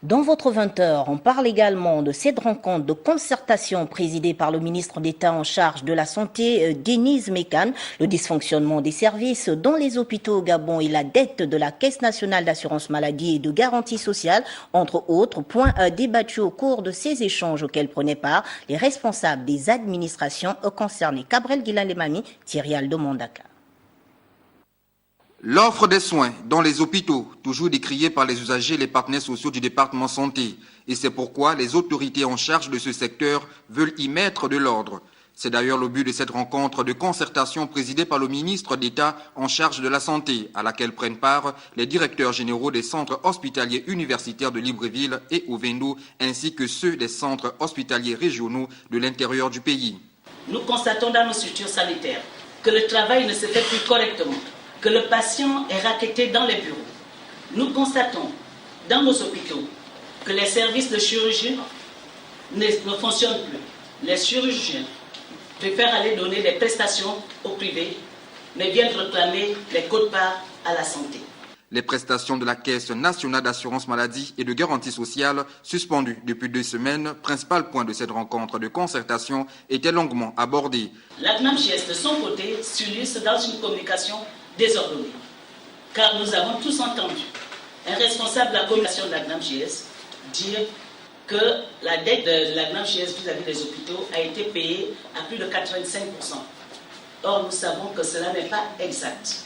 Dans votre 20h, on parle également de cette rencontre de concertation présidée par le ministre d'État en charge de la Santé, Denise Mekane, le dysfonctionnement des services dans les hôpitaux au Gabon et la dette de la Caisse nationale d'assurance maladie et de garantie sociale, entre autres points débattus au cours de ces échanges auxquels prenaient part les responsables des administrations concernées. Cabrel Guilain-Lemami, Thierry Aldo Mondaka. L'offre des soins dans les hôpitaux, toujours décriée par les usagers et les partenaires sociaux du département santé. Et c'est pourquoi les autorités en charge de ce secteur veulent y mettre de l'ordre. C'est d'ailleurs le but de cette rencontre de concertation présidée par le ministre d'État en charge de la santé, à laquelle prennent part les directeurs généraux des centres hospitaliers universitaires de Libreville et Ovendo, ainsi que ceux des centres hospitaliers régionaux de l'intérieur du pays. Nous constatons dans nos structures sanitaires que le travail ne se fait plus correctement, que le patient est racketté dans les bureaux. Nous constatons dans nos hôpitaux que les services de chirurgie ne fonctionnent plus. Les chirurgiens préfèrent aller donner des prestations au privé, mais viennent réclamer les quotes-parts à la santé. Les prestations de la Caisse nationale d'assurance maladie et de garantie sociale, suspendues depuis 2 semaines, principal point de cette rencontre de concertation, étaient longuement abordées. La CNAMJS, de son côté, s'illustre dans une communication désordonnée, car nous avons tous entendu un responsable de la communication de la CNAMJS dire que la dette de la CNAMJS vis-à-vis des hôpitaux a été payée à plus de 85%. Or, nous savons que cela n'est pas exact.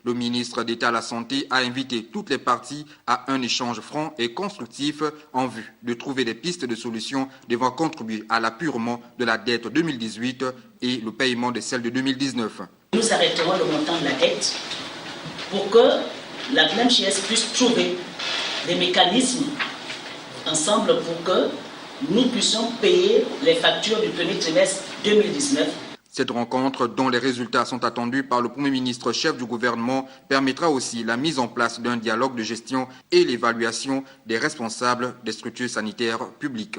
Le ministre d'État à la Santé a invité toutes les parties à un échange franc et constructif en vue de trouver des pistes de solutions devant contribuer à l'apurement de la dette 2018 et le paiement de celle de 2019. Nous arrêterons le montant de la dette pour que la CNAMJS puisse trouver des mécanismes ensemble pour que nous puissions payer les factures du premier trimestre 2019. Cette rencontre, dont les résultats sont attendus par le Premier ministre chef du gouvernement, permettra aussi la mise en place d'un dialogue de gestion et l'évaluation des responsables des structures sanitaires publiques.